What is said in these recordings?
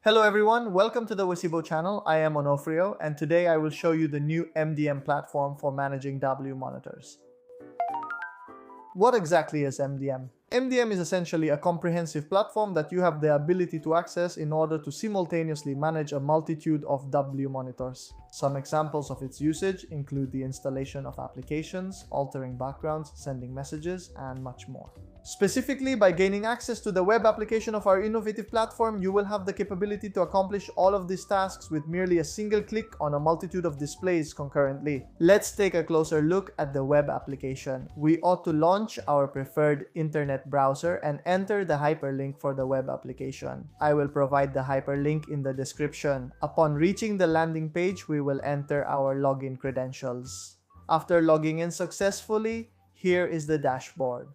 Hello everyone, welcome to the Wacebo channel. I am Onofrio, and today I will show you the new MDM platform for managing W monitors. What exactly is MDM? MDM is essentially a comprehensive platform that you have the ability to access in order to simultaneously manage a multitude of W monitors. Some examples of its usage include the installation of applications, altering backgrounds, sending messages, and much more. Specifically, by gaining access to the web application of our innovative platform, you will have the capability to accomplish all of these tasks with merely a single click on a multitude of displays concurrently. Let's take a closer look at the web application. We ought to launch our preferred internet browser and enter the hyperlink for the web application. I will provide the hyperlink in the description. Upon reaching the landing page, we will enter our login credentials. After logging in successfully, here is the dashboard.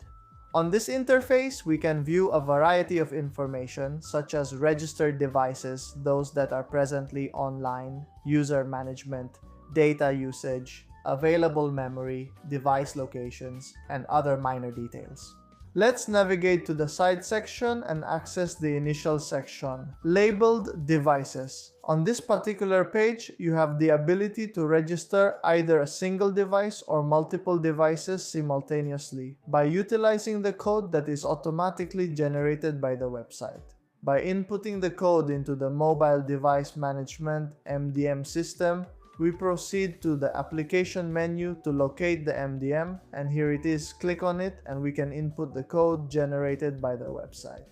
On this interface, we can view a variety of information such as registered devices, those that are presently online, user management, data usage, available memory, device locations, and other minor details. Let's navigate to the side section and access the initial section, labeled Devices. On this particular page, you have the ability to register either a single device or multiple devices simultaneously by utilizing the code that is automatically generated by the website. By inputting the code into the Mobile Device Management MDM system, we proceed to the application menu to locate the MDM, and here it is. Click on it and we can input the code generated by the website.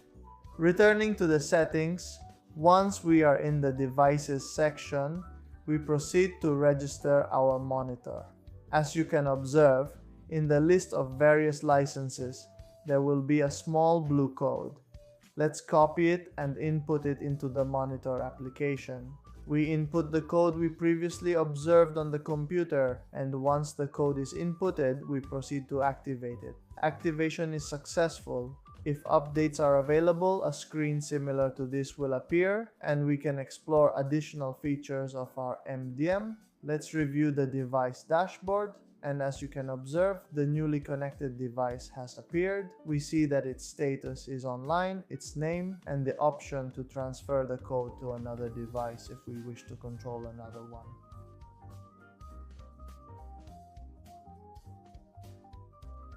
Returning to the settings, once we are in the devices section, we proceed to register our monitor. As you can observe, in the list of various licenses, there will be a small blue code. Let's copy it and input it into the monitor application. We input the code we previously observed on the computer, and once the code is inputted, we proceed to activate it. Activation is successful. If updates are available, a screen similar to this will appear, and we can explore additional features of our MDM. Let's review the device dashboard. And as you can observe, the newly connected device has appeared. We see that its status is online, its name, and the option to transfer the code to another device if we wish to control another one.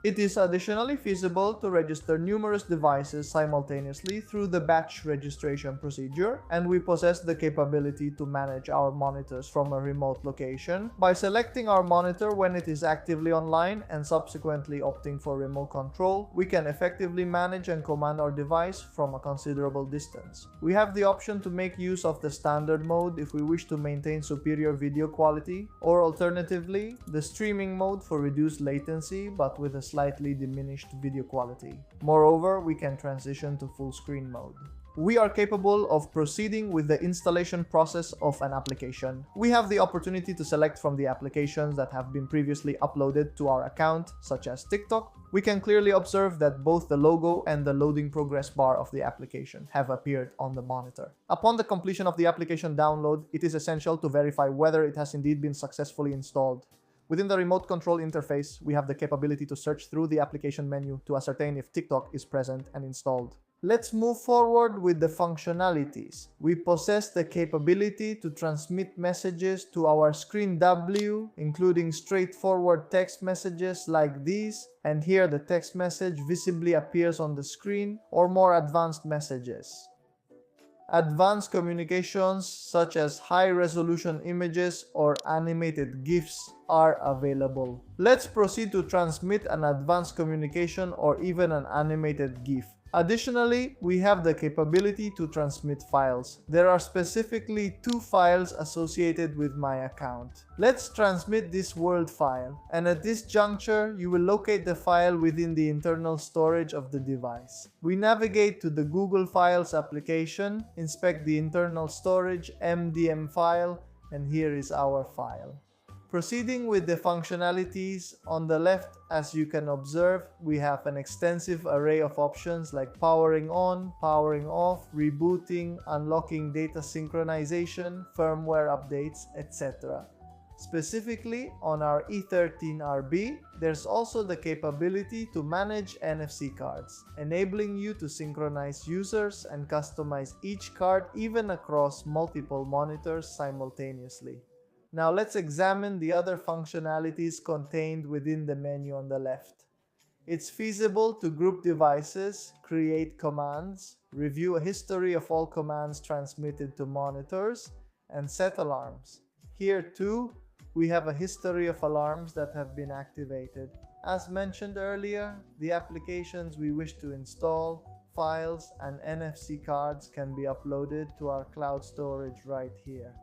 It is additionally feasible to register numerous devices simultaneously through the batch registration procedure, and we possess the capability to manage our monitors from a remote location. By selecting our monitor when it is actively online and subsequently opting for remote control, we can effectively manage and command our device from a considerable distance. We have the option to make use of the standard mode if we wish to maintain superior video quality, or alternatively, the streaming mode for reduced latency but with a slightly diminished video quality. Moreover, we can transition to full screen mode. We are capable of proceeding with the installation process of an application. We have the opportunity to select from the applications that have been previously uploaded to our account, such as TikTok. We can clearly observe that both the logo and the loading progress bar of the application have appeared on the monitor. Upon the completion of the application download, it is essential to verify whether it has indeed been successfully installed. Within the remote control interface, we have the capability to search through the application menu to ascertain if TikTok is present and installed. Let's move forward with the functionalities. We possess the capability to transmit messages to our screen W, including straightforward text messages like these, and here the text message visibly appears on the screen, or more advanced messages. Advanced communications such as high-resolution images or animated GIFs are available. Let's proceed to transmit an advanced communication or even an animated GIF. Additionally, we have the capability to transmit files. There are specifically 2 files associated with my account. Let's transmit this Word file, and at this juncture, you will locate the file within the internal storage of the device. We navigate to the Google Files application, inspect the internal storage MDM file, and here is our file. Proceeding with the functionalities, on the left, as you can observe, we have an extensive array of options like powering on, powering off, rebooting, unlocking data synchronization, firmware updates, etc. Specifically, on our E13RB, there's also the capability to manage NFC cards, enabling you to synchronize users and customize each card even across multiple monitors simultaneously. Now let's examine the other functionalities contained within the menu on the left. It's feasible to group devices, create commands, review a history of all commands transmitted to monitors, and set alarms. Here too, we have a history of alarms that have been activated. As mentioned earlier, the applications we wish to install, files, and NFC cards can be uploaded to our cloud storage right here.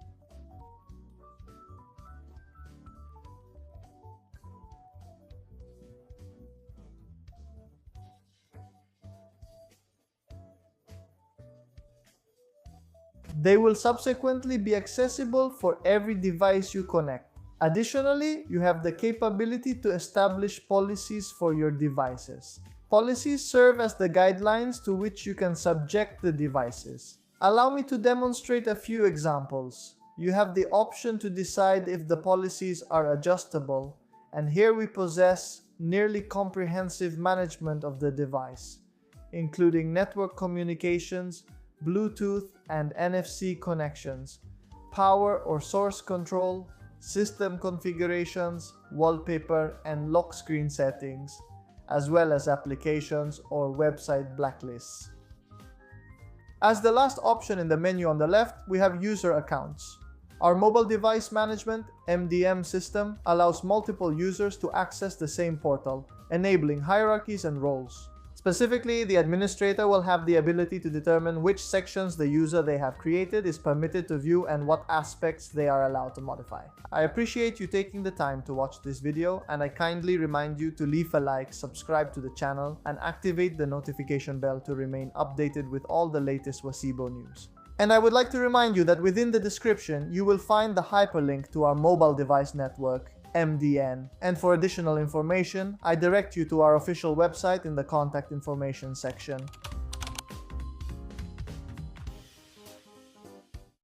They will subsequently be accessible for every device you connect. Additionally, you have the capability to establish policies for your devices. Policies serve as the guidelines to which you can subject the devices. Allow me to demonstrate a few examples. You have the option to decide if the policies are adjustable, and here we possess nearly comprehensive management of the device, including network communications, Bluetooth and NFC connections, power or source control, system configurations, wallpaper, and lock screen settings, as well as applications or website blacklists. As the last option in the menu on the left, we have user accounts. Our mobile device management MDM system allows multiple users to access the same portal, enabling hierarchies and roles. Specifically, the administrator will have the ability to determine which sections the user they have created is permitted to view and what aspects they are allowed to modify. I appreciate you taking the time to watch this video, and I kindly remind you to leave a like, subscribe to the channel, and activate the notification bell to remain updated with all the latest Wacebo news. And I would like to remind you that within the description, you will find the hyperlink to our mobile device network, MDN. And for additional information, I direct you to our official website in the contact information section.